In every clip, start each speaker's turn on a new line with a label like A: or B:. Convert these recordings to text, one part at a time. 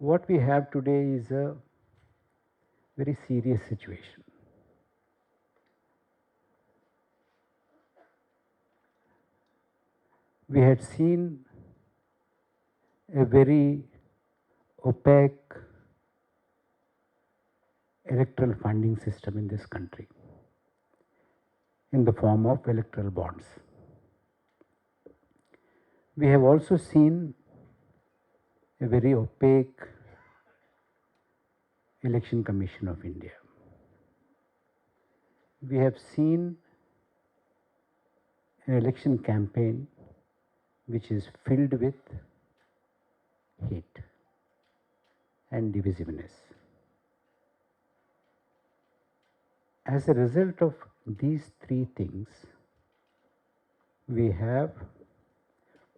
A: What we have today is a very serious situation. We had seen a very opaque electoral funding system in this country in the form of electoral bonds. We have also seen a very opaque Election Commission of India. We have seen an election campaign which is filled with hate and divisiveness. As a result of these three things, we have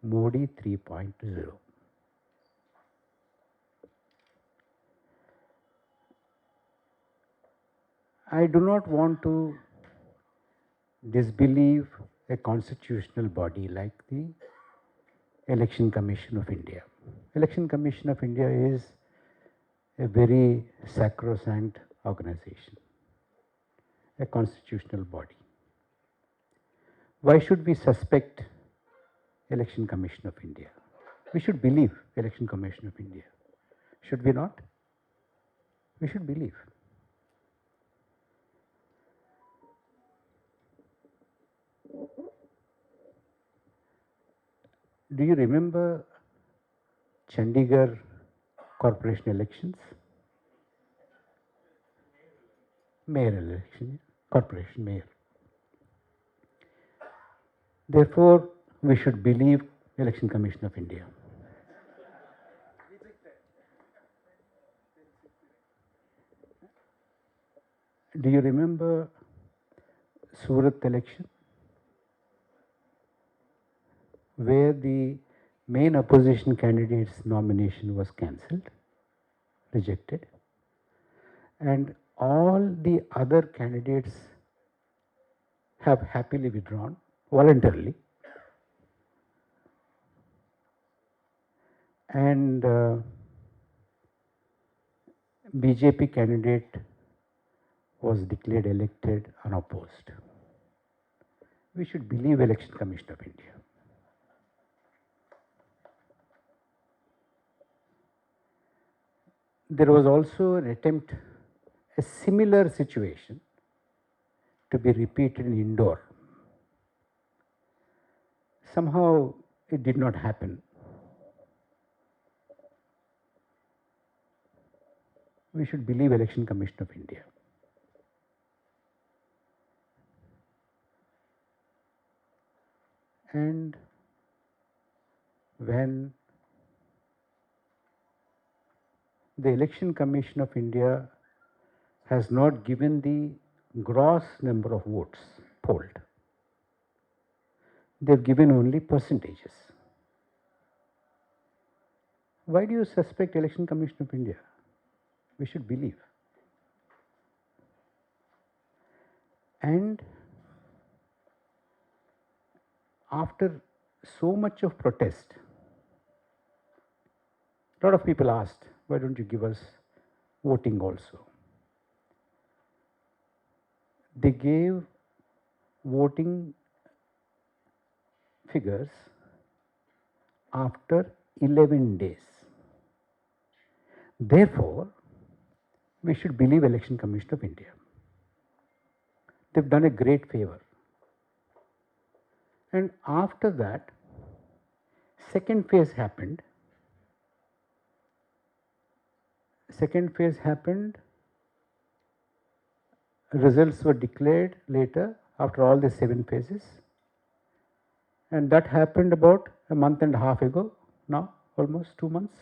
A: Modi 3.0. I do not want to disbelieve a constitutional body like the Election Commission of India. Election Commission of India is a very sacrosanct organization, a constitutional body. Why should we suspect Election Commission of India? We should believe Election Commission of India. Should we not? We should believe. Do you remember Chandigarh corporation elections? Mayor election, corporation mayor. Therefore, we should believe Election Commission of India. Do you remember Surat election, where the main opposition candidate's nomination was cancelled, rejected, and all the other candidates have happily withdrawn voluntarily, and BJP candidate was declared elected unopposed. We should believe Election Commission of India. There was also an attempt, a similar situation to be repeated in Indore. Somehow it did not happen. We should believe Election Commission of India. And when the Election Commission of India has not given the gross number of votes polled, they've given only percentages. Why do you suspect Election Commission of India? We should believe. And after so much of protest, a lot of people asked, why don't you give us voting also? They gave voting figures after 11 days. Therefore, we should believe Election Commission of India. They've done a great favor. And after that, second phase happened. Second phase happened. Results were declared later after all the 7 phases. And that happened about a month and a half ago, now almost 2 months.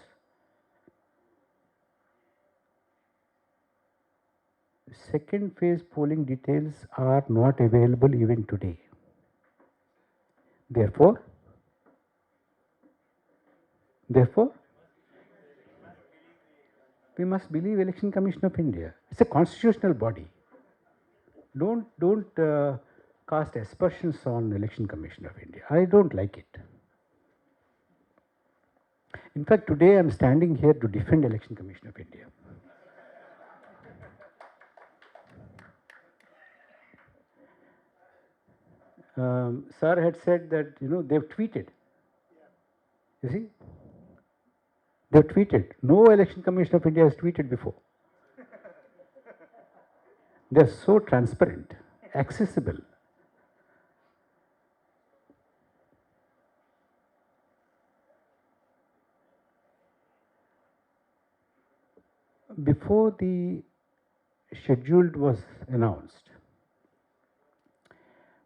A: Second phase polling details are not available even today. Therefore, we must believe Election Commission of India. It's a constitutional body. Don't cast aspersions on Election Commission of India. I don't like it. In fact, today I am standing here to defend Election Commission of India. Sir had said that, they've tweeted. You see? They've tweeted. No Election Commission of India has tweeted before. They're so transparent, accessible. Before the schedule was announced,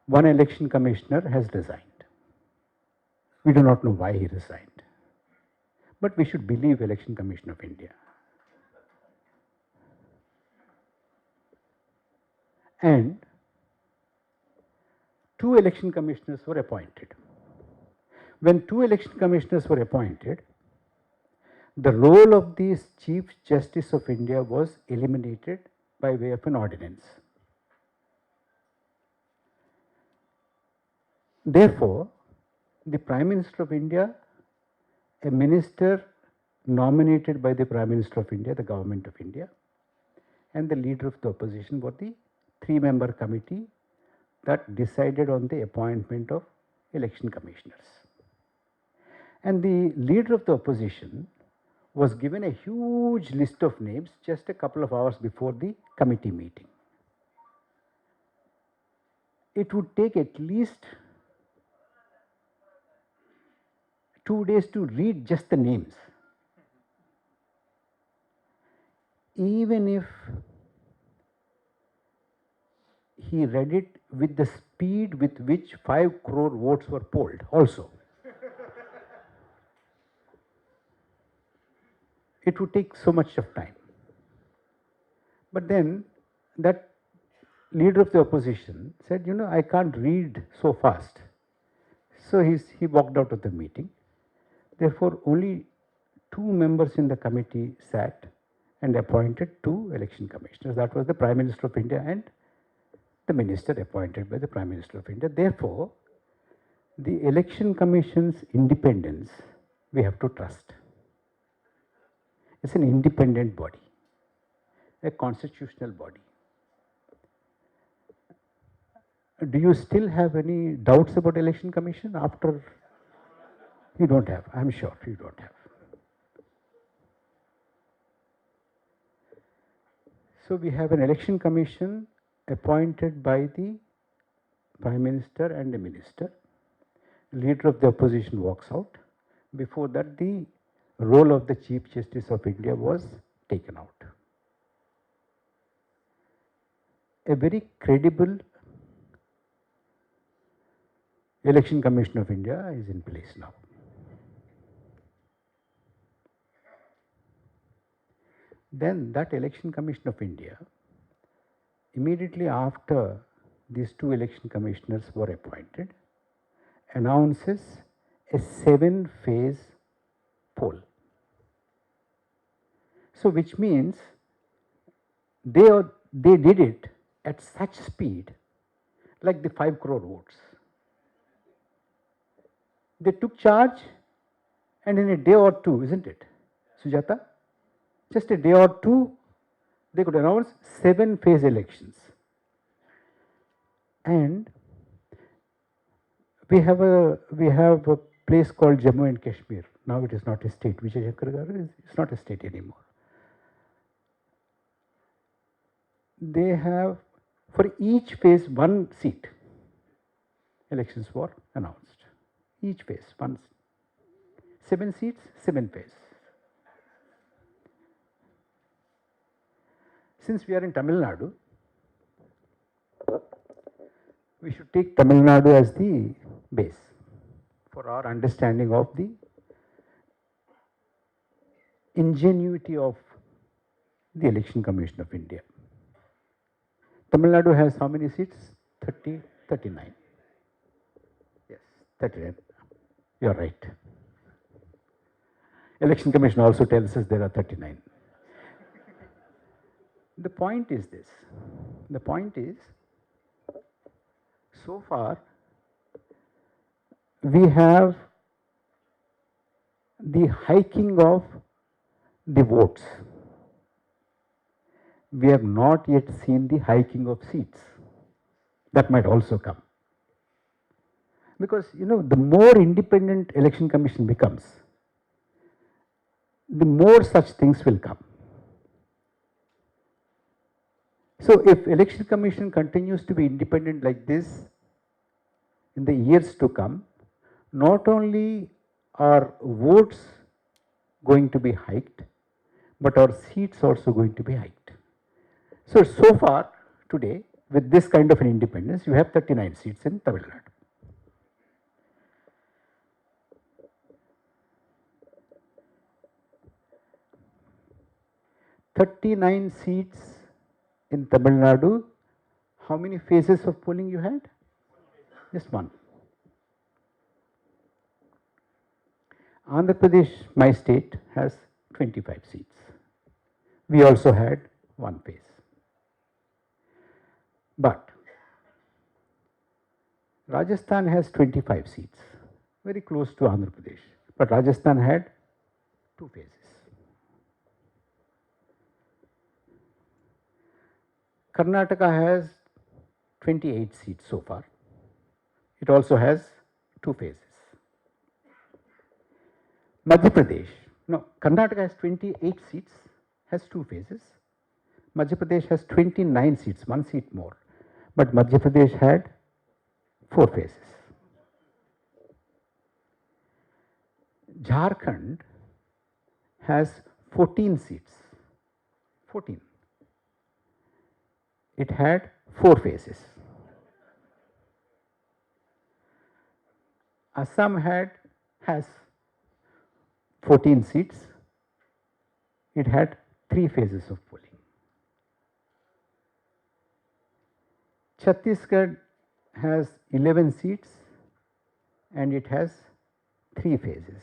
A: one election commissioner has resigned. We do not know why he resigned, but we should believe Election Commission of India. And 2 election commissioners were appointed. When 2 election commissioners were appointed, the role of the Chief Justice of India was eliminated by way of an ordinance. Therefore, the Prime Minister of India, a minister nominated by the Prime Minister of India, the Government of India, and the leader of the opposition were the 3-member committee that decided on the appointment of election commissioners. And the leader of the opposition was given a huge list of names just a couple of hours before the committee meeting. It would take at least 2 days to read just the names. Even if he read it with the speed with which 5 crore votes were polled also, it would take so much of time. But then that leader of the opposition said, I can't read so fast. So he walked out of the meeting. Therefore, only 2 members in the committee sat and appointed 2 election commissioners. That was the Prime Minister of India and the minister appointed by the Prime Minister of India. Therefore, the Election Commission's independence we have to trust. It's an independent body, a constitutional body. Do you still have any doubts about Election Commission after? You don't have, I'm sure you don't have. So we have an Election Commission appointed by the Prime Minister and the Minister. Leader of the opposition walks out. Before that, the role of the Chief Justice of India was taken out. A very credible Election Commission of India is in place now. Then that Election Commission of India, immediately after these 2 election commissioners were appointed, announces a 7-phase poll. So which means they did it at such speed, like the 5 crore votes. They took charge, and in a day or 2, isn't it, Sujata? Just a day or 2, they could announce 7-phase elections. And we have a place called Jammu and Kashmir. Now it is not a state. It's not a state anymore. They have, for each phase, 1 seat. Elections were announced. Each phase, 1. 7 seats, 7 phases. Since we are in Tamil Nadu, we should take Tamil Nadu as the base for our understanding of the ingenuity of the Election Commission of India. Tamil Nadu has how many seats? 30, 39. Yes, 39. You are right. Election Commission also tells us there are 39. The point is this. The point is, so far, we have the hiking of the votes. We have not yet seen the hiking of seats. That might also come. Because, the more independent election commission becomes, the more such things will come. So if election commission continues to be independent like this in the years to come, not only are votes going to be hiked, but our seats also going to be hiked. So far today, with this kind of an independence, you have 39 seats in Tamil Nadu. "39 seats in Tamil Nadu." How many phases of polling you had? Just one. Andhra Pradesh, my state, has 25 seats. We also had one phase. But Rajasthan has 25 seats, very close to Andhra Pradesh. But Rajasthan had two phases. Karnataka has 28 seats so far. It also has two phases. Madhya Pradesh, no, Karnataka has 28 seats, has two phases. Madhya Pradesh has 29 seats, one seat more. But Madhya Pradesh had four phases. Jharkhand has 14 seats. 14. It had four phases. Assam has 14 seats. It had three phases of polling. Chhattisgarh has 11 seats and it has three phases.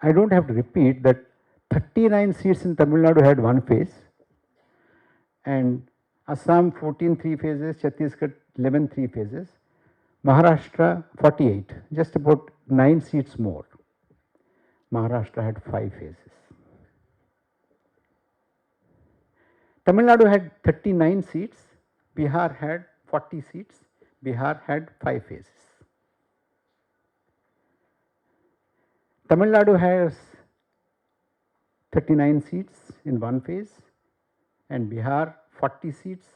A: I don't have to repeat that 39 seats in Tamil Nadu had one phase, and Assam 14 three phases, Chhattisgarh 11 three phases, Maharashtra 48, just about 9 seats more. Maharashtra had 5 phases. Tamil Nadu had 39 seats, Bihar had 40 seats, Bihar had 5 phases. Tamil Nadu has 39 seats in one phase and Bihar 40 seats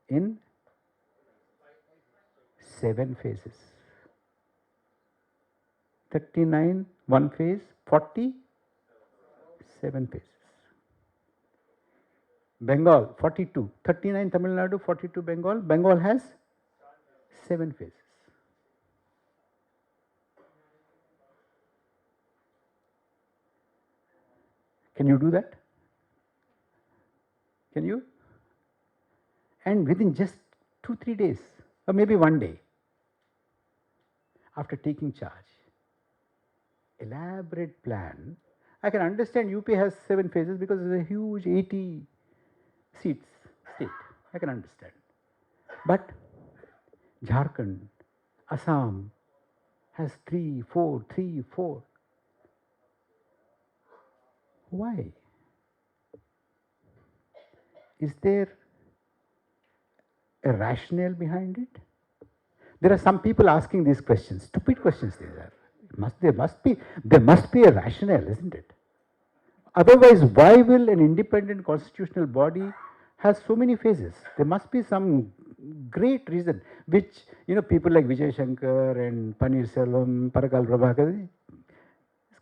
A: in 7 phases. 39 one phase, 40 7 phases. Bengal 42, 39 Tamil Nadu, 42 Bengal. Bengal has 7 phases. Can you do that? Can you? And within just 2-3 days, or maybe one day, after taking charge, elaborate plan. I can understand UP has 7 phases because it's a huge 80 seats state. I can understand. But Jharkhand, Assam has 3, 4, 3, 4. Why? Is there a rationale behind it? There are some people asking these questions, stupid questions these are. There must be a rationale, isn't it? Otherwise, why will an independent constitutional body have so many phases? There must be some great reason, which people like Vijay Shankar and Paneerselvam, Parakala Prabakar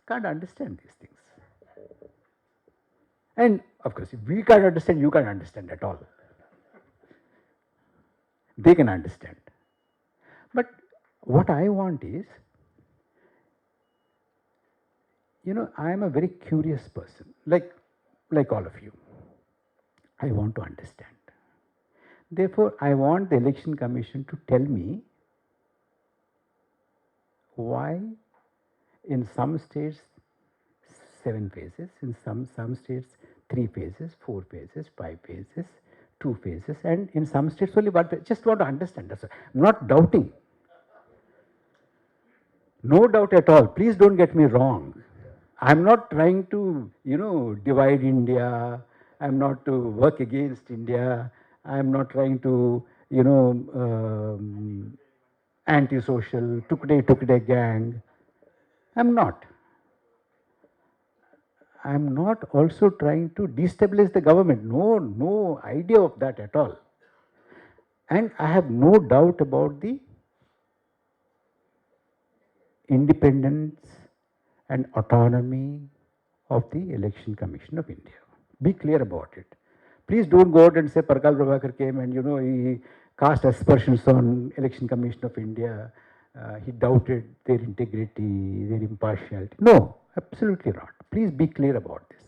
A: can't understand these things. And of course, if we can't understand, you can't understand at all. They can understand. But what I want is, I am a very curious person, like all of you. I want to understand. Therefore, I want the Election Commission to tell me why in some states 7 phases, in some states 3 phases, 4 phases, 5 phases, 2 phases, and in some states only 1 phase. Just want to understand. That's all. I'm not doubting. No doubt at all. Please don't get me wrong. I'm not trying to, divide India. I'm not to work against India. I'm not trying to, anti-social, tukde gang. I'm not. I'm not also trying to destabilize the government. No idea of that at all. And I have no doubt about the independence and autonomy of the Election Commission of India. Be clear about it. Please don't go out and say Parakala Prabakar came and he cast aspersions on Election Commission of India. He doubted their integrity, their impartiality. No, absolutely not. Please be clear about this.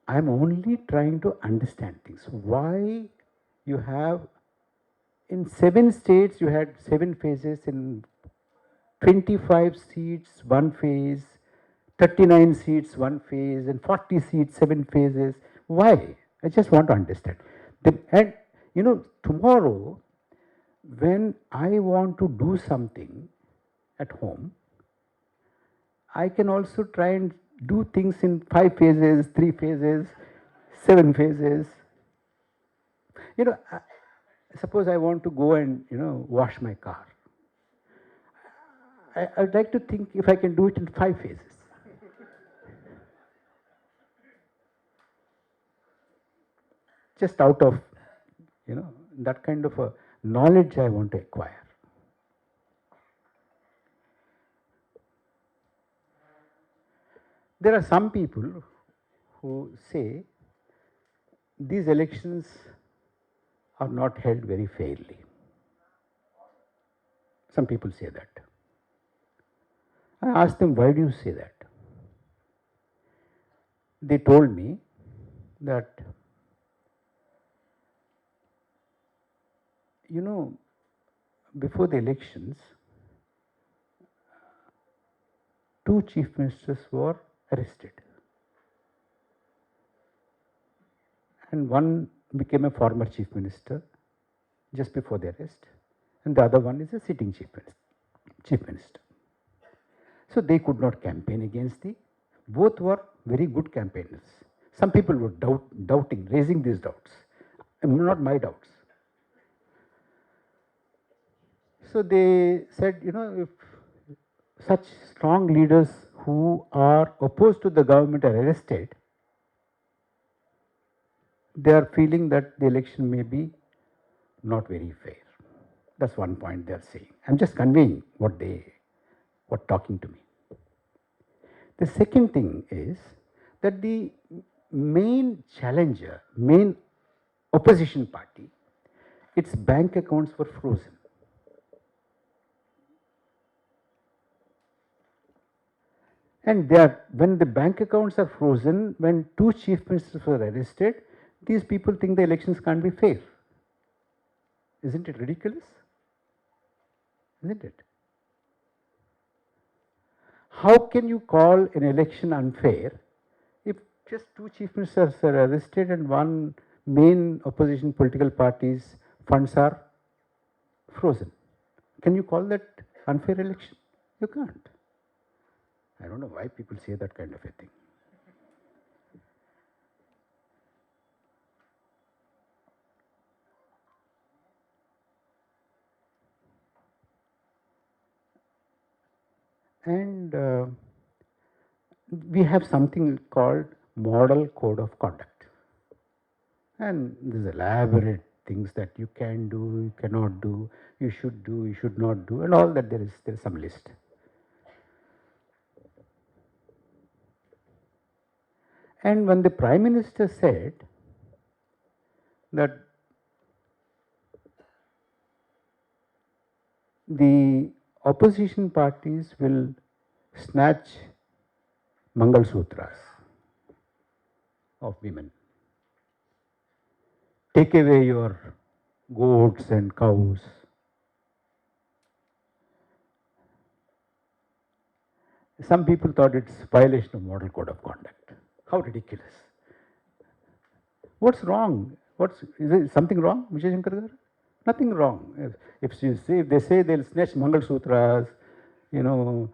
A: I am only trying to understand things. Why you have in 7 states you had 7 phases, in 25 seats 1 phase, 39 seats 1 phase, and 40 seats 7 phases. Why? I just want to understand. And tomorrow when I want to do something at home, I can also try and do things in 5 phases, 3 phases, 7 phases. Suppose I want to go and wash my car. I'd like to think if I can do it in 5 phases. Just out of that kind of a knowledge I want to acquire. There are some people who say these elections are not held very fairly. Some people say that. I asked them, why do you say that? They told me that, before the elections, 2 chief ministers were arrested. And one became a former chief minister just before the arrest, and the other one is a sitting chief minister. So they could not campaign against both were very good campaigners. Some people were doubting, raising these doubts, not my doubts. So they said, if such strong leaders who are opposed to the government are arrested, they are feeling that the election may be not very fair. That's one point they are saying. I'm just conveying what they were talking to me. The second thing is that the main challenger, main opposition party, its bank accounts were frozen. And when the bank accounts are frozen, when 2 chief ministers were arrested, these people think the elections can't be fair. Isn't it ridiculous? Isn't it? How can you call an election unfair if just 2 chief ministers are arrested and 1 main opposition political party's funds are frozen? Can you call that unfair election? You can't. I don't know why people say that kind of a thing. And we have something called Model Code of Conduct. And these elaborate things that you can do, you cannot do, you should not do, and all that there is some list. And when the Prime Minister said that the opposition parties will snatch Mangal Sutras of women, take away your goats and cows, some people thought it's violation of Model Code of Conduct. How ridiculous. What's wrong? Is there something wrong, Vijay Shankar? Nothing wrong. If they say they'll snatch Mangal Sutras, you know,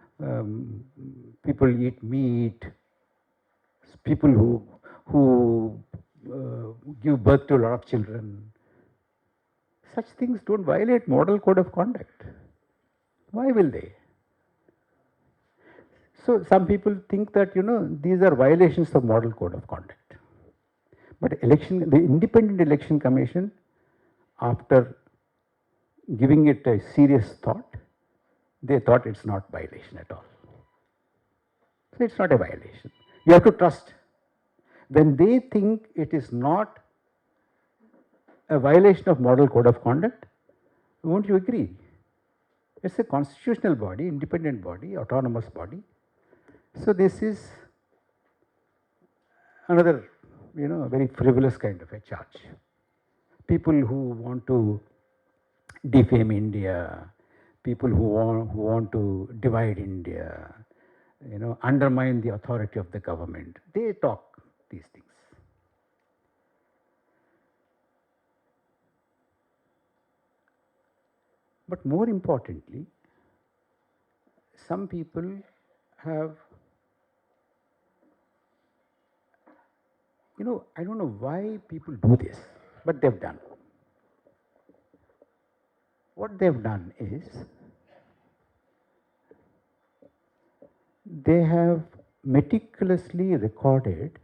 A: people eat meat, people who give birth to a lot of children. Such things don't violate model code of conduct. Why will they? So some people think that, these are violations of model code of conduct. But the Independent Election Commission, after giving it a serious thought, they thought it's not violation at all. So it's not a violation. You have to trust. When they think it is not a violation of model code of conduct, won't you agree? It's a constitutional body, independent body, autonomous body. So this is another, very frivolous kind of a charge. People who want to defame India, people who want to divide India, undermine the authority of the government, they talk these things. But more importantly, some people have, I don't know why people do this, but they've done. What they've done is, they have meticulously recorded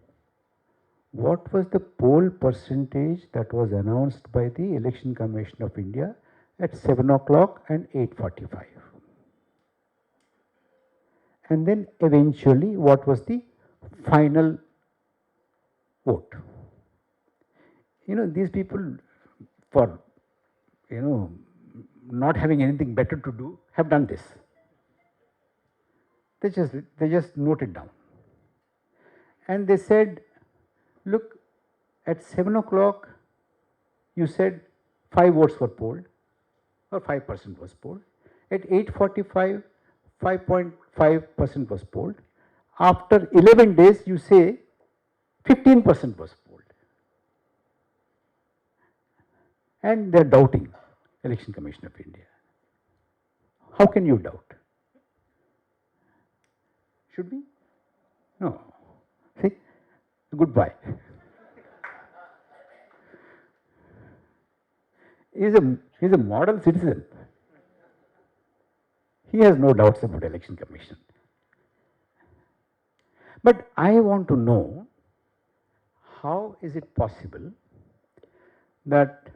A: what was the poll percentage that was announced by the Election Commission of India at 7 o'clock and 8:45. And then eventually what was the final vote. These people, for, not having anything better to do, have done this. They just noted down. And they said, look, at 7 o'clock, you said 5 votes were polled, or 5% was polled. At 8:45, 5.5% was polled. After 11 days, you say 15% was polled. And they're doubting Election Commission of India. How can you doubt? Should we? No. See, goodbye. He's a model citizen. He has no doubts about Election Commission. But I want to know, how is it possible that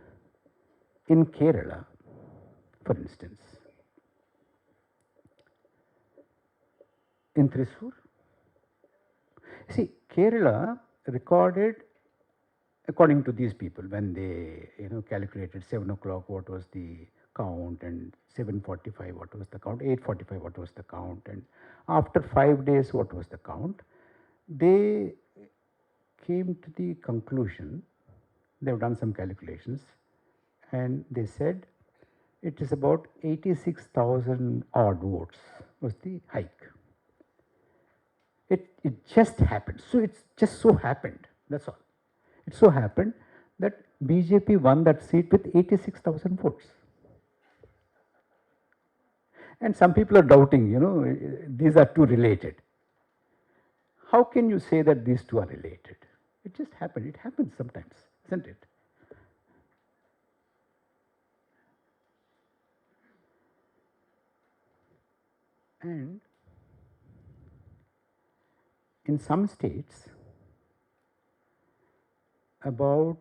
A: in Kerala, for instance, in Thrissur, see, Kerala recorded, according to these people, when they calculated 7 o'clock what was the count, and 7:45 what was the count, 8:45 what was the count, and after 5 days what was the count, they came to the conclusion, they've done some calculations, and they said it is about 86,000 odd votes was the hike. It just happened. So it's just so happened, that's all. It so happened that BJP won that seat with 86,000 votes. And some people are doubting, these are two related. How can you say that these two are related? It just happened. It happens sometimes, isn't it? And in some states, about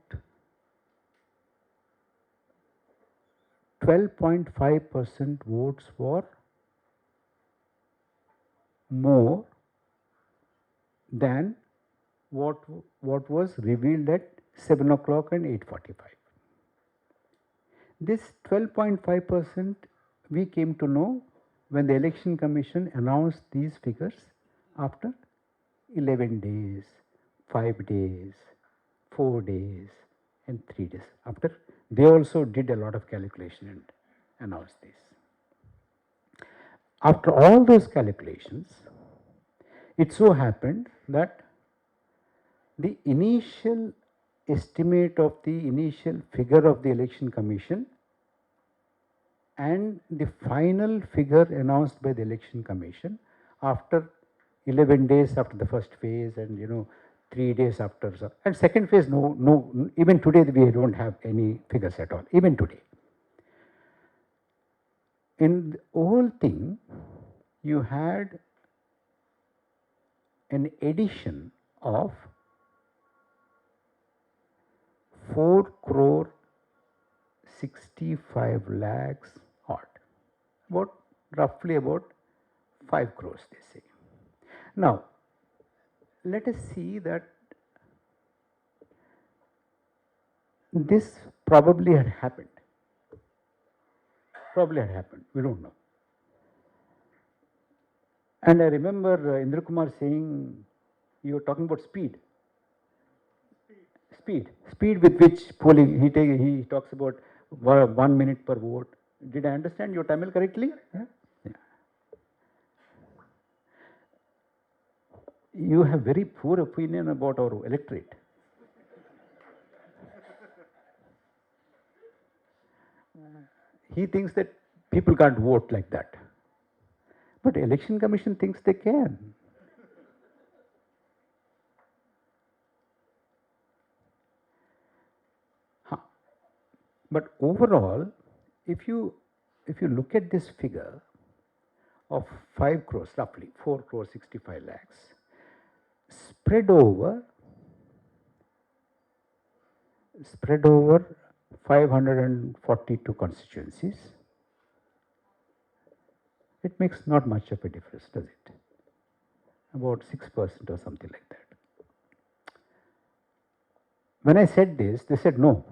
A: 12.5% votes were more than what was revealed at 7 o'clock and 8:45. This 12.5% we came to know when the Election Commission announced these figures after 11 days, 5 days, 4 days, and 3 days. After they also did a lot of calculation and announced this. After all those calculations, it so happened that the initial estimate of the initial figure of the Election Commission and the final figure announced by the Election Commission after 11 days after the first phase, and 3 days after, and second phase, no, even today we don't have any figures at all, even today. In the whole thing, you had an addition of 4 crore 65 lakhs odd, roughly about 5 crores they say. Now, let us see that this probably had happened. We don't know. And I remember Indra Kumar saying, you were talking about speed with which polling, he talks about 1 minute per vote. Did I understand your Tamil correctly? Yeah? Yeah. You have very poor opinion about our electorate. He thinks that people can't vote like that. But Election Commission thinks they can. But overall, if you look at this figure of 5 crores, roughly 4 crores 65 lakhs, spread over 542 constituencies, it makes not much of a difference, does it? About 6% or something like that. When I said this, they said no.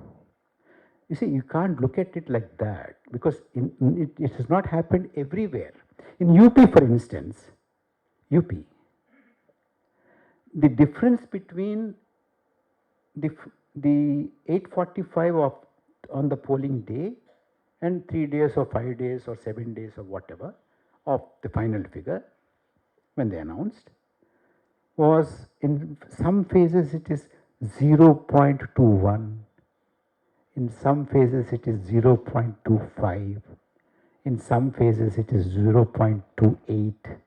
A: You see, you can't look at it like that, because it has not happened everywhere. In UP, for instance, UP, the difference between the 845 on the polling day and 3 days or 5 days or 7 days or whatever of the final figure when they announced was, in some phases it is 0.21, in some phases it is 0.25, in some phases it is 0.28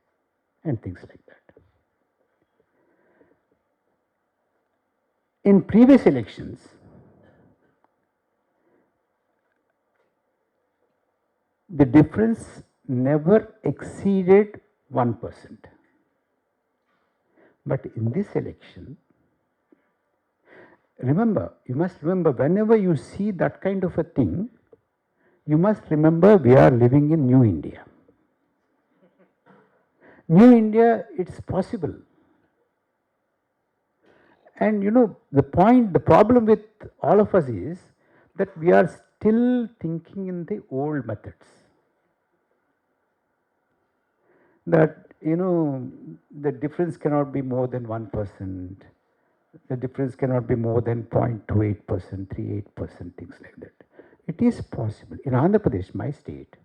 A: and things like that. In previous elections, the difference never exceeded 1%. But in this election, you must remember, whenever you see that kind of a thing, you must remember we are living in New India. New India, it's possible. And the problem with all of us is that we are still thinking in the old methods. That, the difference cannot be more than 1%. The difference cannot be more than 0.28%, 38%, things like that. It is possible. In Andhra Pradesh, my state,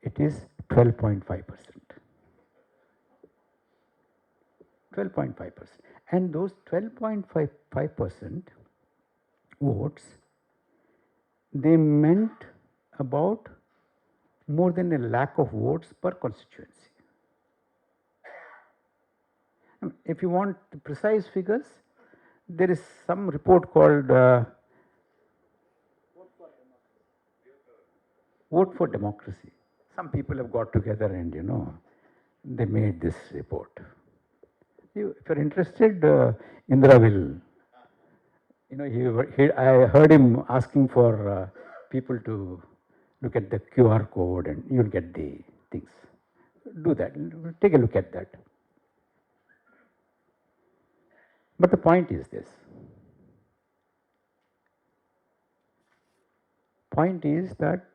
A: it is 12.5%. 12.5%. And those 12.5% votes, they meant about more than 1 lakh of votes per constituency. If you want the precise figures, there is some report called Vote for Democracy. Some people have got together and, they made this report. If you're interested, Indra will, I heard him asking for people to look at the QR code and you'll get the things. Do that, take a look at that. But the point is this. Point is that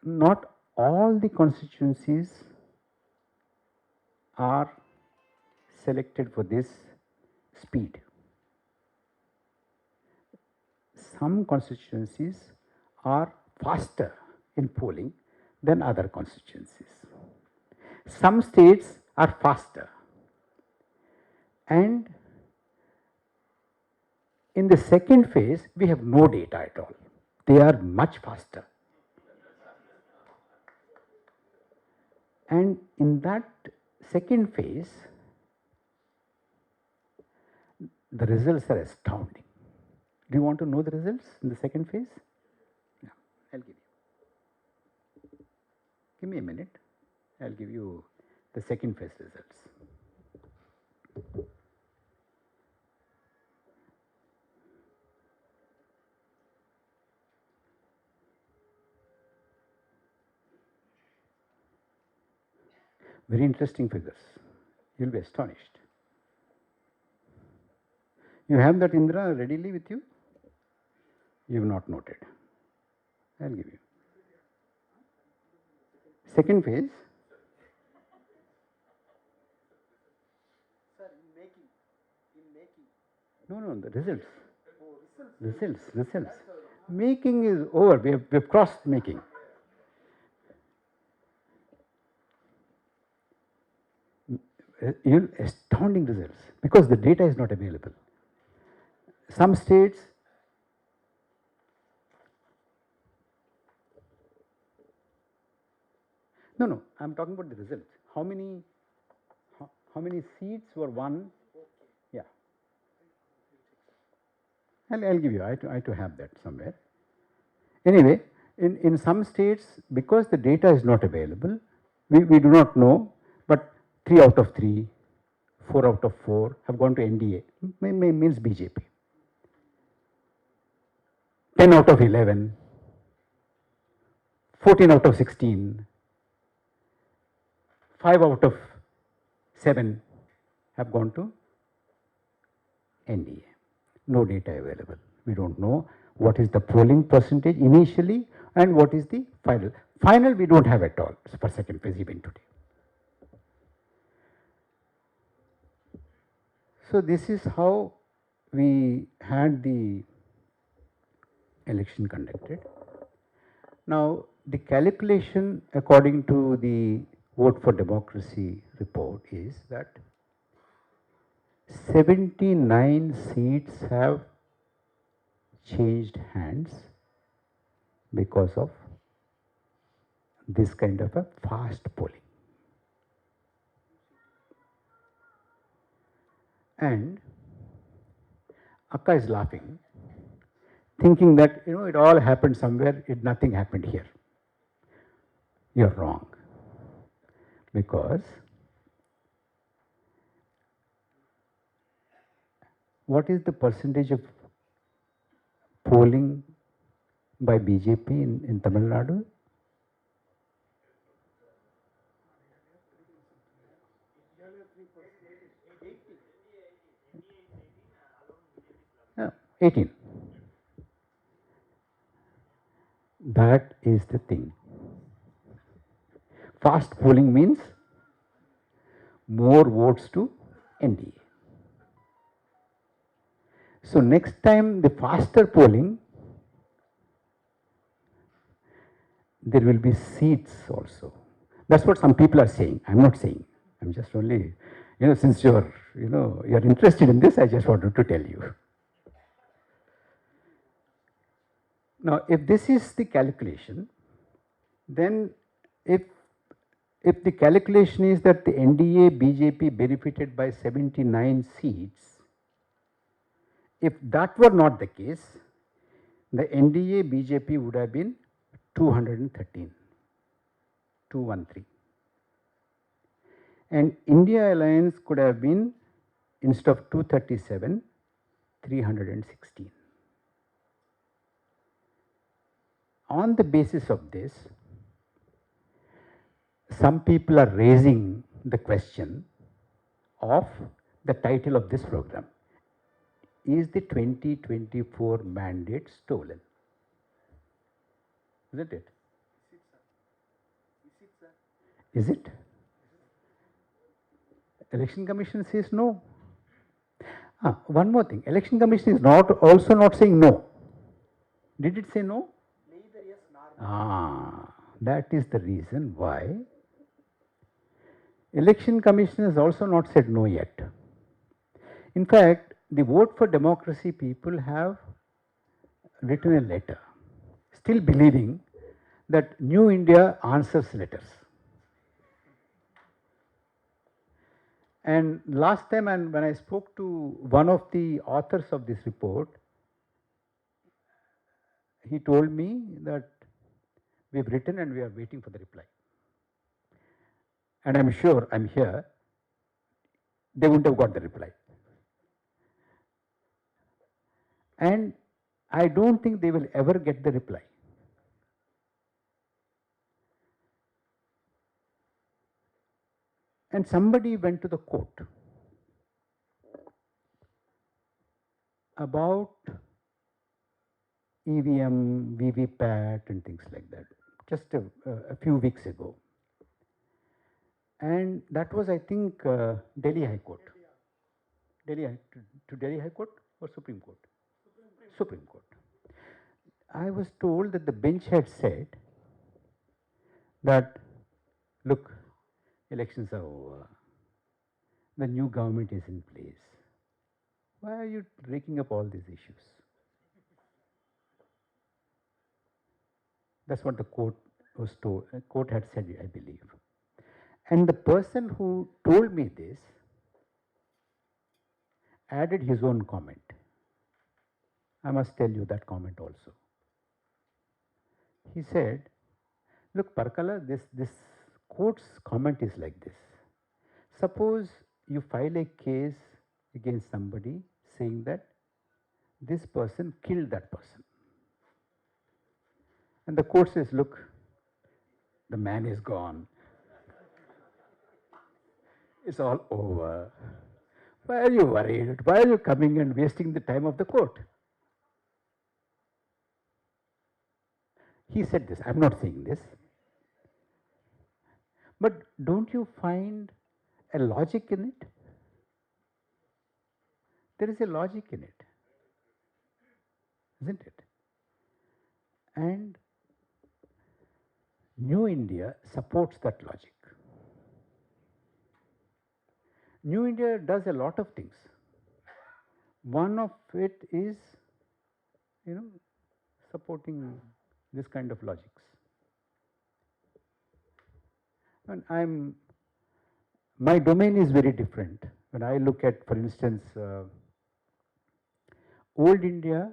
A: not all the constituencies are selected for this speed. Some constituencies are faster in polling than other constituencies. Some states are faster. And in the second phase, we have no data at all. They are much faster. And in that second phase, the results are astounding. Do you want to know the results in the second phase? Yeah, I'll give you. Give me a minute. I'll give you the second phase results. Very interesting figures. You'll be astonished. You have that, Indra, readily with you? You have not noted. I'll give you. Second phase.
B: Sir, in making.
A: No, the results. Results. Making is over. We have crossed making. Astounding results because the data is not available. Some states, no, I'm talking about the results. How many seats were won? Yeah, I'll give you. I to have that somewhere. Anyway, in some states, because the data is not available, we do not know, but 3 out of 3, 4 out of 4 have gone to NDA, means BJP. 10 out of 11, 14 out of 16, 5 out of 7 have gone to NDA. No data available. We don't know what is the polling percentage initially and what is the final. Final we don't have at all for second phase even today. So this is how we had the election conducted. Now the calculation according to the Vote for Democracy report is that 79 seats have changed hands because of this kind of a fast polling. And Akka is laughing, thinking that it all happened somewhere, nothing happened here. You're wrong, because what is the percentage of polling by BJP in Tamil Nadu? Yeah, 18. That is the thing. Fast polling means more votes to NDA. So next time the faster polling, there will be seats also. That's what some people are saying. I'm not saying. I'm just only, since you're interested in this, I just wanted to tell you. Now, if this is the calculation, then if the calculation is that the NDA BJP benefited by 79 seats, if that were not the case, the NDA BJP would have been 213, 213. And India Alliance could have been, instead of 237, 316. On the basis of this, some people are raising the question of the title of this program. Is the 2024 mandate stolen? Isn't it? Is it? Election Commission says no. One more thing. Election Commission is also not saying no. Did it say no?
B: Neither yes nor no.
A: That is the reason why Election Commission has also not said no yet. In fact, the Vote for Democracy people have written a letter still believing that New India answers letters. And last time, and when I spoke to one of the authors of this report, he told me that we've written and we are waiting for the reply. And I'm sure, I'm here, they wouldn't have got the reply. And I don't think they will ever get the reply. And somebody went to the court about EVM, VVPAT and things like that, just a few weeks ago. And that was, I think, Delhi High Court. To Delhi High Court or Supreme Court? Supreme Court. I was told that the bench had said that, look, elections are over. The new government is in place. Why are you raking up all these issues? That's what the court was told. Court had said, I believe. And the person who told me this added his own comment. I must tell you that comment also. He said, look, Parakala, this court's comment is like this. Suppose you file a case against somebody saying that this person killed that person. And the court says, look, the man is gone. It's all over. Why are you worried? Why are you coming and wasting the time of the court? He said this. I'm not saying this. But don't you find a logic in it? There is a logic in it, isn't it? And New India supports that logic. New India does a lot of things. One of it is, supporting this kind of logics. And my domain is very different. When I look at, for instance, old India,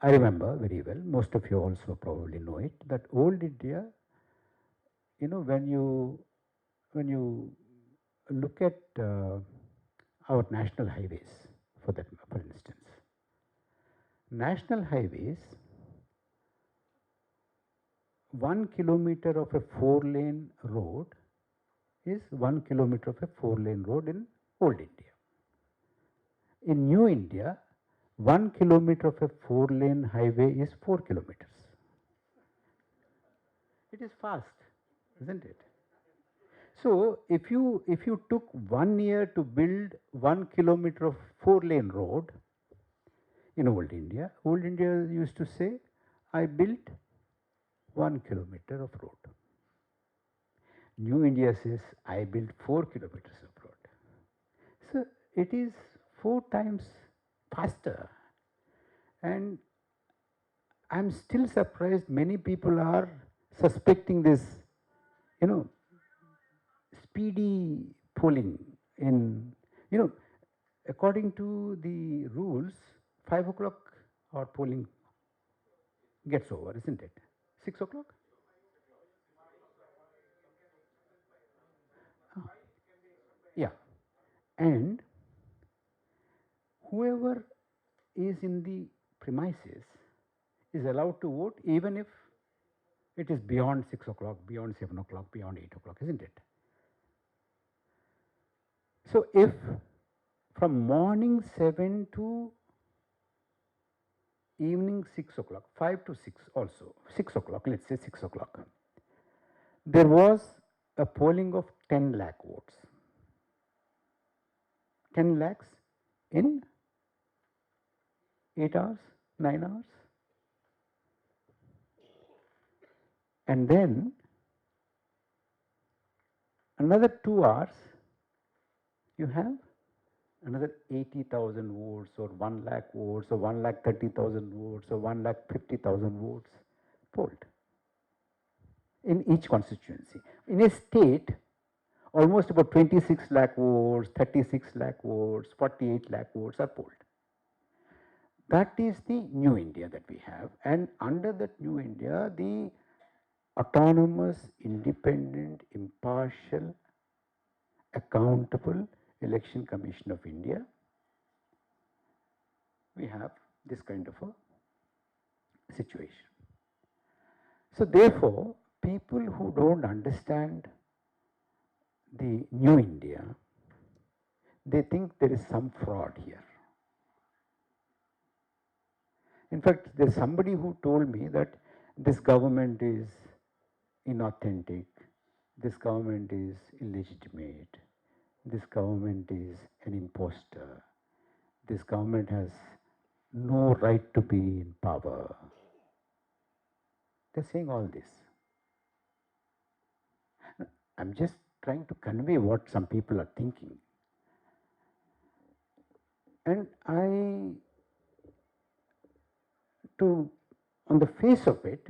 A: I remember very well, most of you also probably know it, that old India, when you look at our national highways, for instance, national highways, 1 kilometer of a 4-lane road is 1 kilometer of a 4-lane road in old India. In New India, 1 kilometer of a 4-lane highway is 4 kilometers. It is fast, isn't it? So if you took 1 year to build 1 kilometer of 4-lane road in old India used to say, I built 1 kilometer of road. New India says, I built 4 kilometers of road. So it is 4 times faster. And I'm still surprised many people are suspecting this, speedy polling in, according to the rules, 5 o'clock our polling gets over, isn't it? 6 o'clock? Oh. Yeah. And whoever is in the premises is allowed to vote even if it is beyond 6 o'clock, beyond 7 o'clock, beyond 8 o'clock, isn't it? So if from morning 7 to evening 6 o'clock, 5 to 6 also, 6 o'clock, let's say 6 o'clock, there was a polling of 10 lakh votes. 10 lakhs in 8 hours, 9 hours. And then another 2 hours, you have another 80,000 votes or 1 lakh votes or 1,30,000 votes or 1,50,000 votes polled in each constituency. In a state, almost about 26 lakh votes, 36 lakh votes, 48 lakh votes are polled. That is the new India that we have, and under that new India, the autonomous, independent, impartial, accountable Election Commission of India, we have this kind of a situation. So therefore, people who don't understand the new India, they think there is some fraud here. In fact, there's somebody who told me that this government is inauthentic, this government is illegitimate, this government is an imposter, this government has no right to be in power. They're saying all this. I'm just trying to convey what some people are thinking. And on the face of it,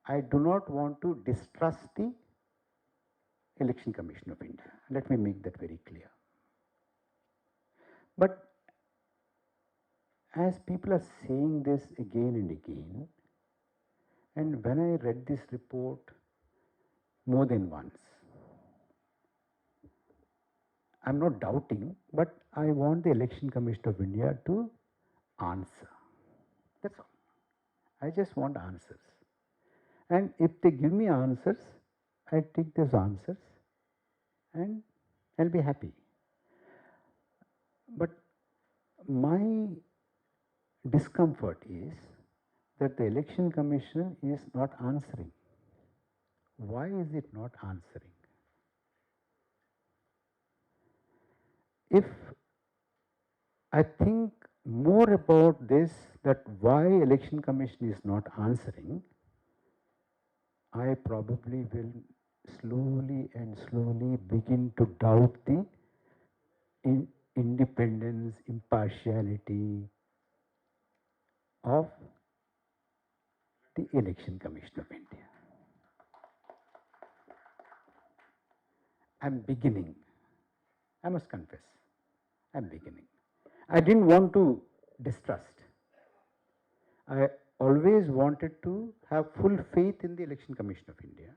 A: I do not want to distrust the Election Commission of India. Let me make that very clear. But as people are saying this again and again, and when I read this report more than once, I'm not doubting, but I want the Election Commission of India to answer. That's all. I just want answers. And if they give me answers, I take those answers and I'll be happy. But my discomfort is that the Election Commission is not answering. Why is it not answering? If I think more about this, that why Election Commission is not answering, I probably will slowly and slowly begin to doubt the independence, impartiality of the Election Commission of India. I'm beginning. I must confess, I'm beginning. I didn't want to distrust. I always wanted to have full faith in the Election Commission of India.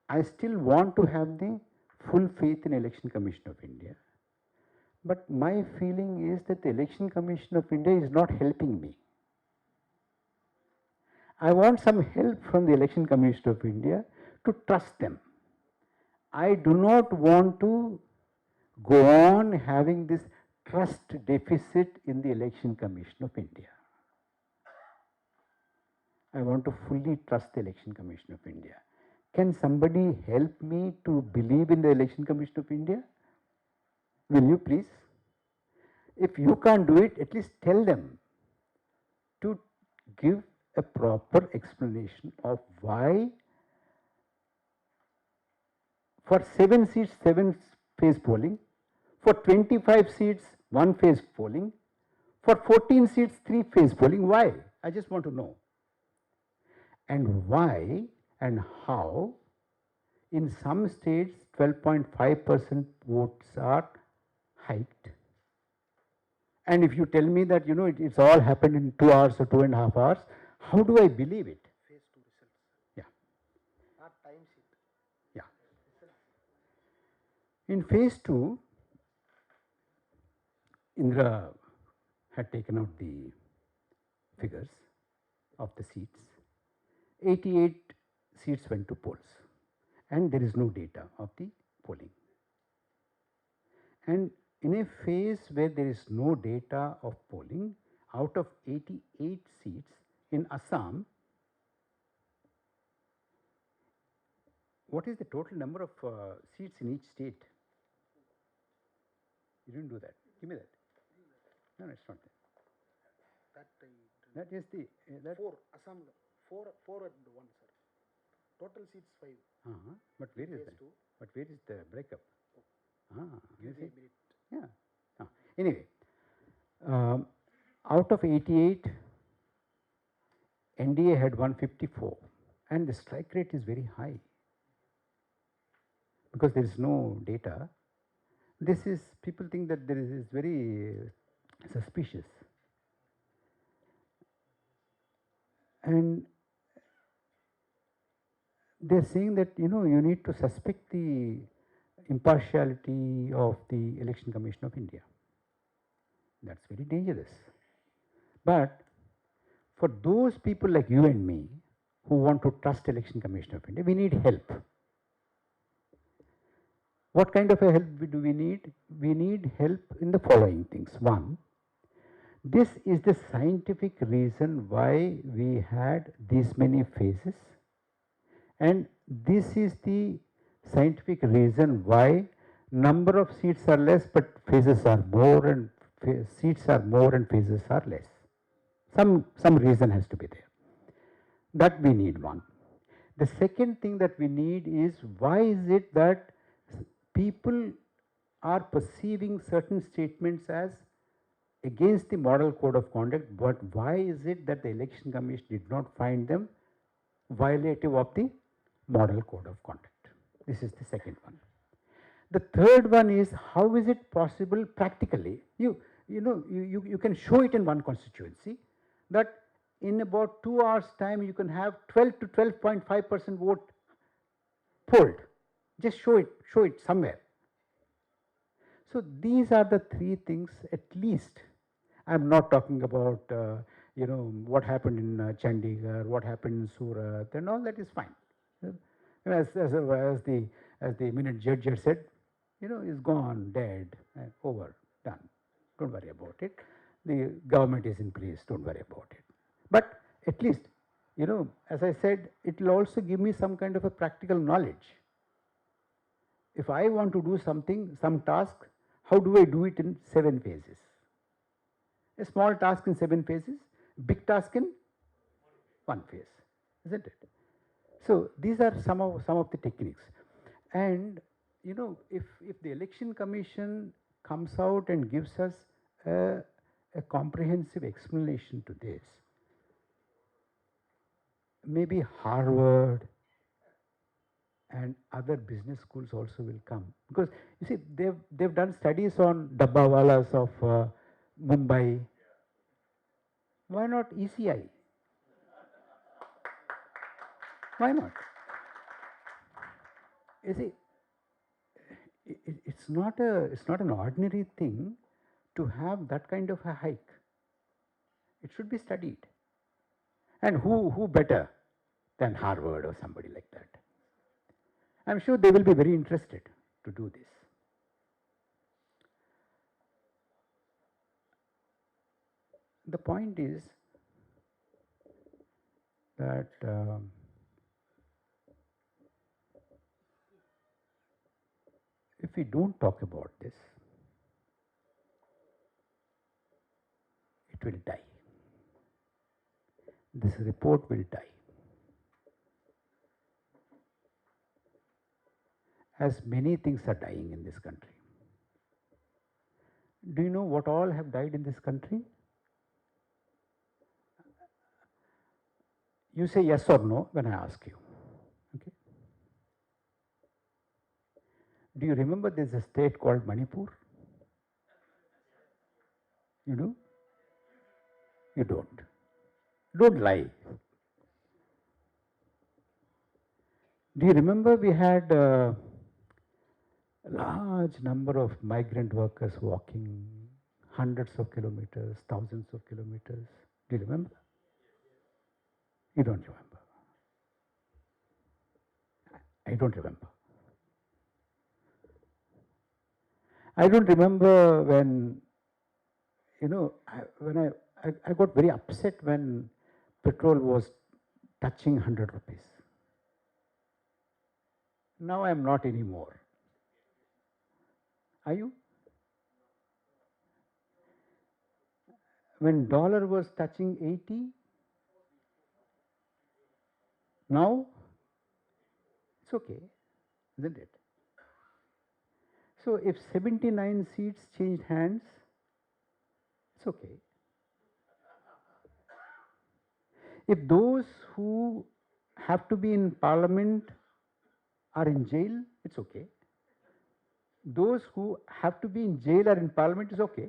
A: I still want to have the full faith in Election Commission of India. But my feeling is that the Election Commission of India is not helping me. I want some help from the Election Commission of India to trust them. I do not want to go on having this trust deficit in the Election Commission of India. I want to fully trust the Election Commission of India. Can somebody help me to believe in the Election Commission of India? Will you please? If you can't do it, at least tell them to give a proper explanation of why for 7 seats, 7-phase polling, for 25 seats, 1-phase polling, for 14 seats, 3-phase polling. Why? I just want to know. And why and how in some states 12.5% votes are hiked. And if you tell me that, you know, it's all happened in 2 hours or 2.5 hours, how do I believe it?
B: Phase 2 results.
A: Yeah.
B: Not time sheet.
A: Yeah. In phase 2, Indra had taken out the figures of the seats. 88 seats went to polls, and there is no data of the polling. And in a phase where there is no data of polling, out of 88 seats in Assam, what is the total number of seats in each state? You didn't do that. Give me that. No, it's not that. That is the... that
B: 4, Assam, 4 and 1, sir. Total seats 5.
A: But where is
B: Phase
A: that?
B: 2.
A: But where is the breakup? You
B: Give me
A: see?
B: a minute.
A: Yeah. Anyway, out of 88, NDA had 154, and the strike rate is very high because there is no data. This is, people think that there is very suspicious. And they're saying that, you need to suspect the impartiality of the Election Commission of India. That's very dangerous. But for those people like you and me who want to trust Election Commission of India, we need help. What kind of a help do we need? We need help in the following things. One, this is the scientific reason why we had these many phases, and this is the scientific reason why number of seats are less but phases are more, and seats are more and phases are less. Some reason has to be there. That we need one. The second thing that we need is, why is it that people are perceiving certain statements as against the model code of conduct, but why is it that the Election Commission did not find them violative of the model code of conduct? This is the second one. The third one is, how is it possible practically? You can show it in one constituency that in about 2 hours time you can have 12 to 12.5% vote polled. Just show it somewhere. So these are the three things at least. I'm not talking about what happened in Chandigarh, what happened in Surat, and all that is fine. As the eminent judge had said, is gone, dead, over, done. Don't worry about it. The government is in place. Don't worry about it. But at least, as I said, it will also give me some kind of a practical knowledge. If I want to do something, some task, how do I do it in 7 phases? A small task in 7 phases, big task in 1 phase, isn't it? So these are some of the techniques. And if the Election Commission comes out and gives us a comprehensive explanation to this, maybe Harvard and other business schools also will come, because you see they've done studies on dabbawalas of Mumbai. Why not ECI? Why not? You see, it's not an ordinary thing to have that kind of a hike. It should be studied. And who better than Harvard or somebody like that? I'm sure they will be very interested to do this. The point is that if we don't talk about this, it will die. This report will die. As many things are dying in this country. Do you know what all have died in this country? You say yes or no when I ask you. Okay. Do you remember there's a state called Manipur? You do? You don't. Don't lie. Do you remember we had a large number of migrant workers walking hundreds of kilometers, thousands of kilometers? Do you remember? You don't remember. I don't remember. I don't remember when, when I got very upset when petrol was touching 100 rupees. Now I am not anymore. Are you? When dollar was touching 80, now it's okay, isn't it? So if 79 seats changed hands, it's okay. If those who have to be in parliament are in jail, it's okay. Those who have to be in jail or in parliament is okay.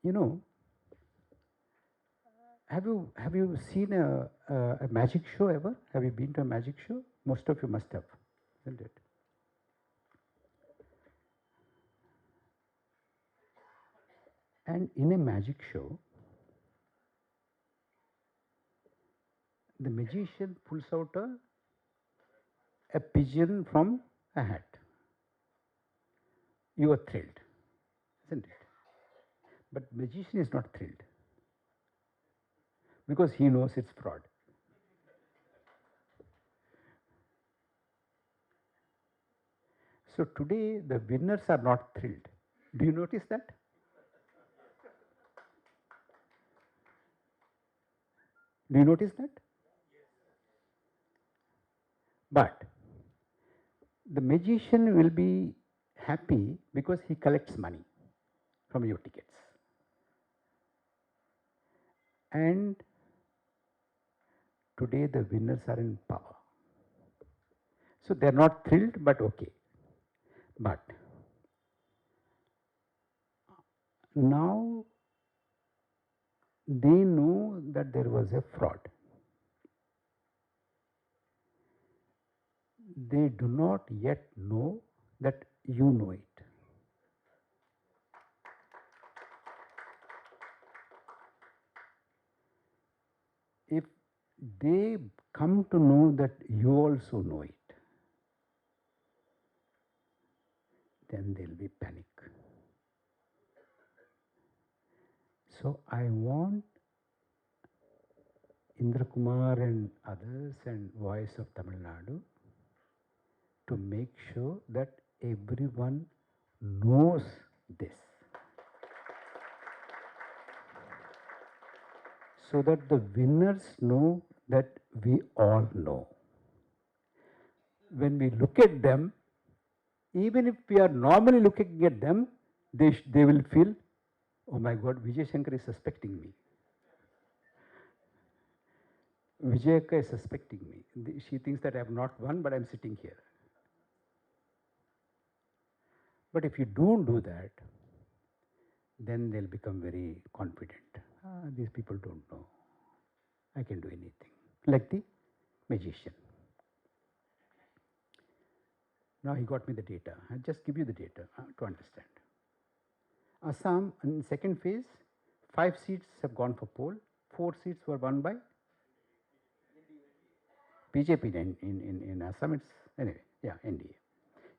A: You know, have you seen a magic show ever? Have you been to a magic show? Most of you must have, isn't it? And in a magic show, the magician pulls out a pigeon from a hat. You are thrilled, isn't it? But magician is not thrilled because he knows it's fraud. So today the winners are not thrilled. Do you notice that? Do you notice that? But the magician will be happy because he collects money from your tickets. And today the winners are in power. So they are not thrilled, but okay. But now they know that there was a fraud. They do not yet know that you know it. If they come to know that you also know it, then there will be panic. So I want Indra Kumar and others and Voice of Tamil Nadu to make sure that everyone knows this, so that the winners know that we all know. When we look at them, even if we are normally looking at them, they will feel, oh my God, Vijay Shankar is suspecting me. Vijayaka is suspecting me. She thinks that I have not won, but I am sitting here. But if you don't do that, then they'll become very confident. These people don't know. I can do anything. Like the magician. Now he got me the data. I'll just give you the data to understand. Assam, in second phase, 5 seats have gone for poll. 4 seats were won by BJP in Assam. It's anyway, yeah, NDA.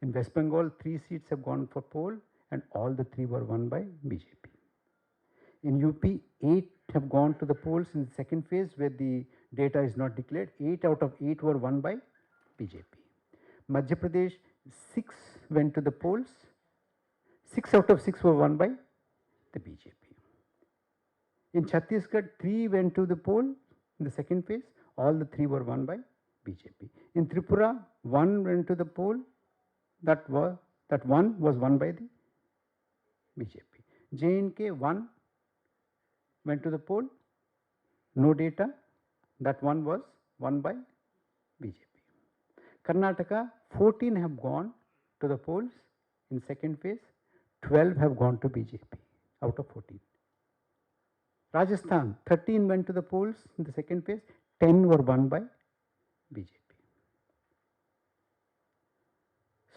A: In West Bengal, 3 seats have gone for poll, and all the 3 were won by BJP. In UP, 8 have gone to the polls in the second phase, where the data is not declared. 8 out of 8 were won by BJP. Madhya Pradesh, 6 went to the polls. 6 out of 6 were won by the BJP. In Chhattisgarh, 3 went to the poll in the second phase. All the 3 were won by BJP. In Tripura, 1 went to the poll. That one was won by the BJP. J&K, 1 went to the poll. No data. That one was won by BJP. Karnataka, 14 have gone to the polls in second phase. 12 have gone to BJP out of 14. Rajasthan, 13 went to the polls in the second phase. 10 were won by BJP.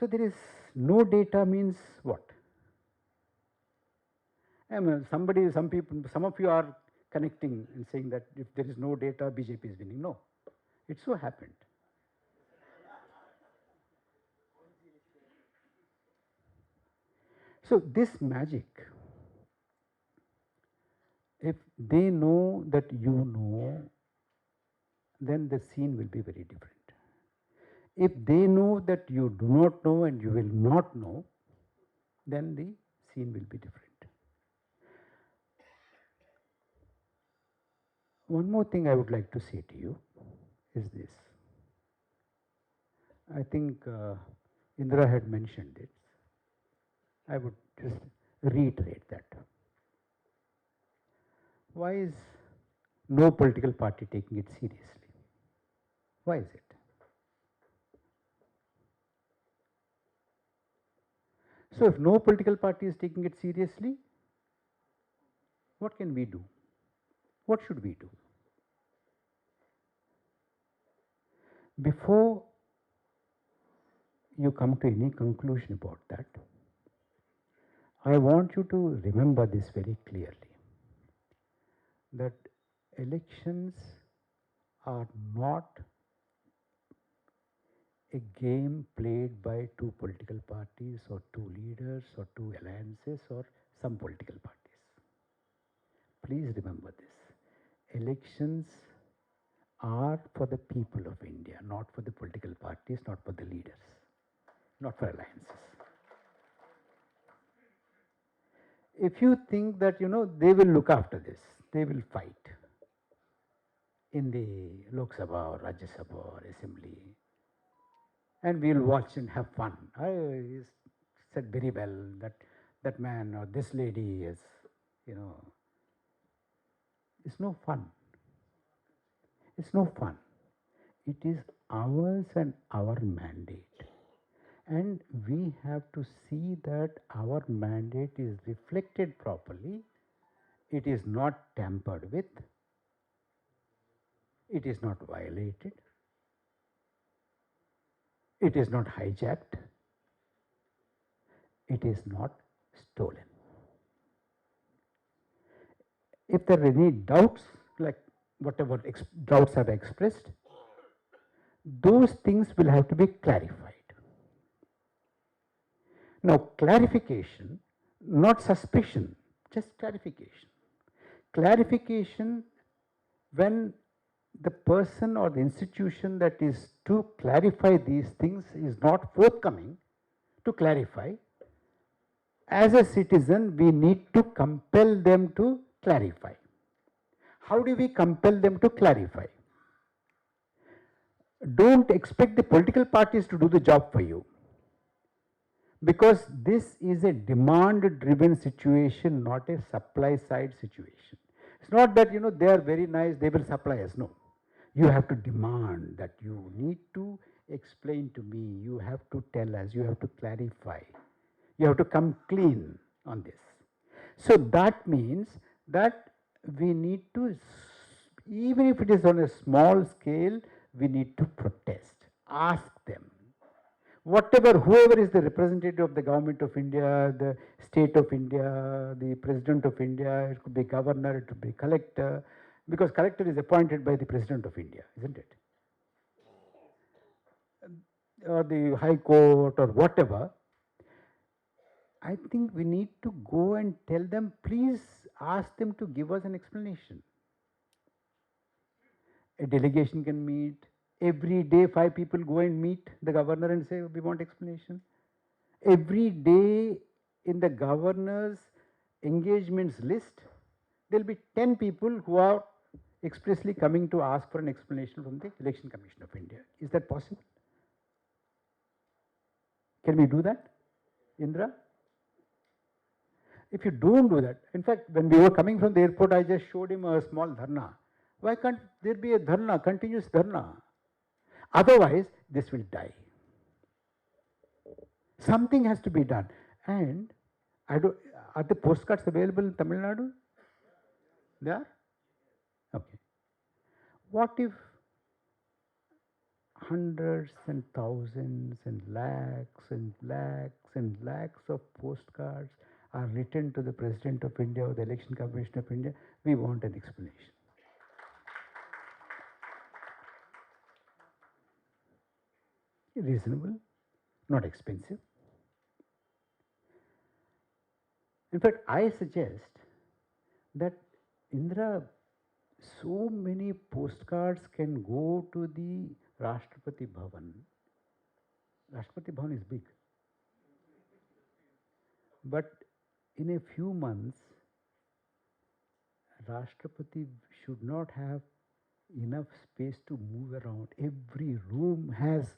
A: So there is no data means what? I mean, some of you are connecting and saying that if there is no data, BJP is winning. No, it so happened. So this magic, if they know that you know, then the scene will be very different. If they know that you do not know and you will not know, then the scene will be different. One more thing I would like to say to you is this. I think Indra had mentioned it. I would just reiterate that. Why is no political party taking it seriously? Why is it? So if no political party is taking it seriously, what can we do? What should we do? Before you come to any conclusion about that, I want you to remember this very clearly, that elections are not a game played by two political parties or two leaders or two alliances or some political parties. Please remember this. Elections are for the people of India, not for the political parties, not for the leaders, not for alliances. If you think that, they will look after this, they will fight in the Lok Sabha or Rajya Sabha or Assembly, and we'll watch and have fun. I said very well that that man or this lady is, it's no fun. It's no fun. It is ours and our mandate. And we have to see that our mandate is reflected properly. It is not tampered with. It is not violated. It is not hijacked. It is not stolen. If there are any doubts, like whatever doubts I've expressed, those things will have to be clarified. Now, clarification, not suspicion, just clarification. Clarification when the person or the institution that is to clarify these things is not forthcoming to clarify, as a citizen, we need to compel them to clarify. How do we compel them to clarify? Don't expect the political parties to do the job for you, because this is a demand-driven situation, not a supply-side situation. It's not that, they are very nice, they will supply us. No. You have to demand that you need to explain to me, you have to tell us, you have to clarify. You have to come clean on this. So that means that we need to, even if it is on a small scale, we need to protest, ask them. Whatever, whoever is the representative of the government of India, the state of India, the president of India, it could be governor, it could be collector, because collector is appointed by the president of India, isn't it? Or the high court or whatever. I think we need to go and tell them, please ask them to give us an explanation. A delegation can meet. Every day 5 people go and meet the governor and say, we want explanation. Every day in the governor's engagements list, there will be 10 people who are expressly coming to ask for an explanation from the Election Commission of India. Is that possible? Can we do that, Indra? If you don't do that, in fact, when we were coming from the airport, I just showed him a small dharna. Why can't there be a dharna, continuous dharna? Otherwise, this will die. Something has to be done. And are the postcards available in Tamil Nadu? They are? Okay. What if hundreds and thousands and lakhs and lakhs and lakhs of postcards are written to the President of India or the Election Commission of India? We want an explanation. Reasonable, not expensive. In fact, I suggest that, Indra, so many postcards can go to the Rashtrapati Bhavan. Rashtrapati Bhavan is big. But in a few months, Rashtrapati should not have enough space to move around. Every room has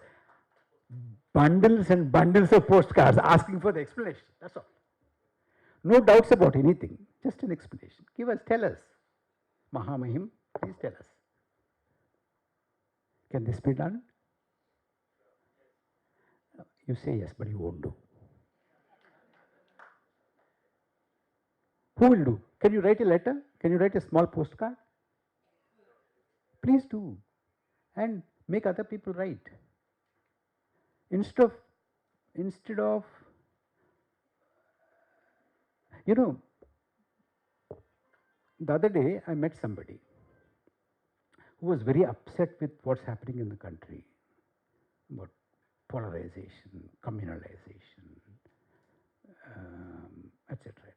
A: bundles and bundles of postcards asking for the explanation. That's all. No doubts about anything, just an explanation. Give us, tell us. Mahamahim, please tell us. Can this be done? You say yes, but you won't do. Who will do? Can you write a letter? Can you write a small postcard? Please do. And make other people write. Instead of, you know, the other day I met somebody who was very upset with what's happening in the country about polarization, communalization, etc., etc.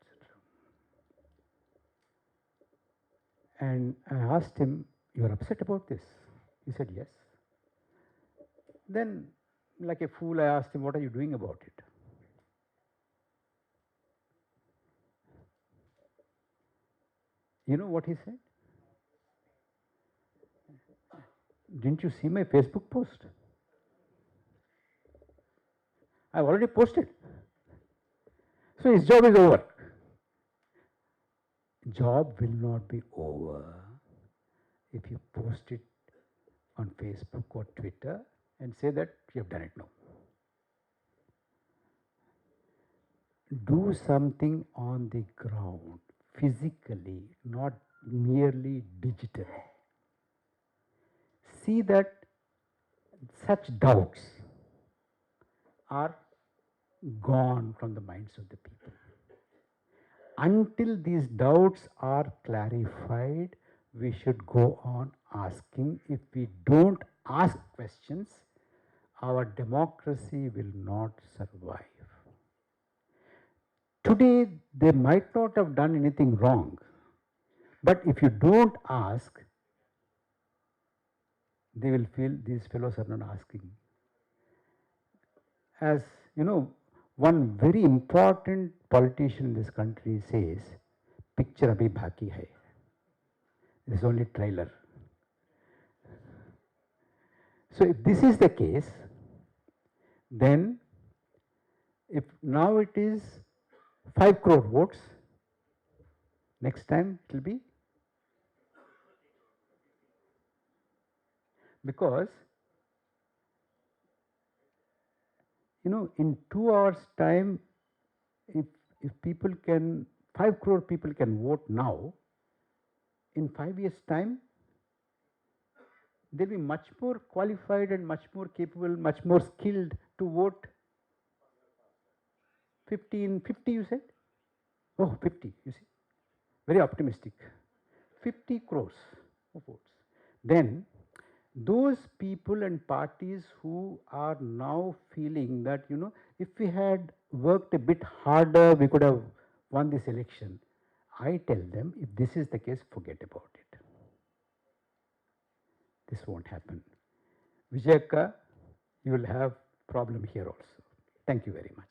A: And I asked him, "You're upset about this?" He said, "Yes." Then, like a fool, I asked him, "What are you doing about it?" You know what he said? "Didn't you see my Facebook post? I've already posted." So his job is over. Job will not be over if you post it on Facebook or Twitter and say that you have done it now. Do something on the ground, physically, not merely digitally. See that such doubts are gone from the minds of the people. Until these doubts are clarified, we should go on asking. If we don't ask questions, our democracy will not survive. Today, they might not have done anything wrong, but if you don't ask, they will feel these fellows are not asking. As you know, one very important politician in this country says, "Picture abhi baki hai." This is only trailer. So if this is the case, then if now it is 5 crore votes, next time it will be, because you know, in 2 hours time, if people can, 5 crore people can vote now, in 5 years time, they'll be much more qualified and much more capable, much more skilled to vote 50 you said? Oh, 50, you see. Very optimistic. 50 crores of votes. Then those people and parties who are now feeling that, you know, if we had worked a bit harder, we could have won this election. I tell them, if this is the case, forget about it. This won't happen. Vijayaka, you will have problem here also. Thank you very much.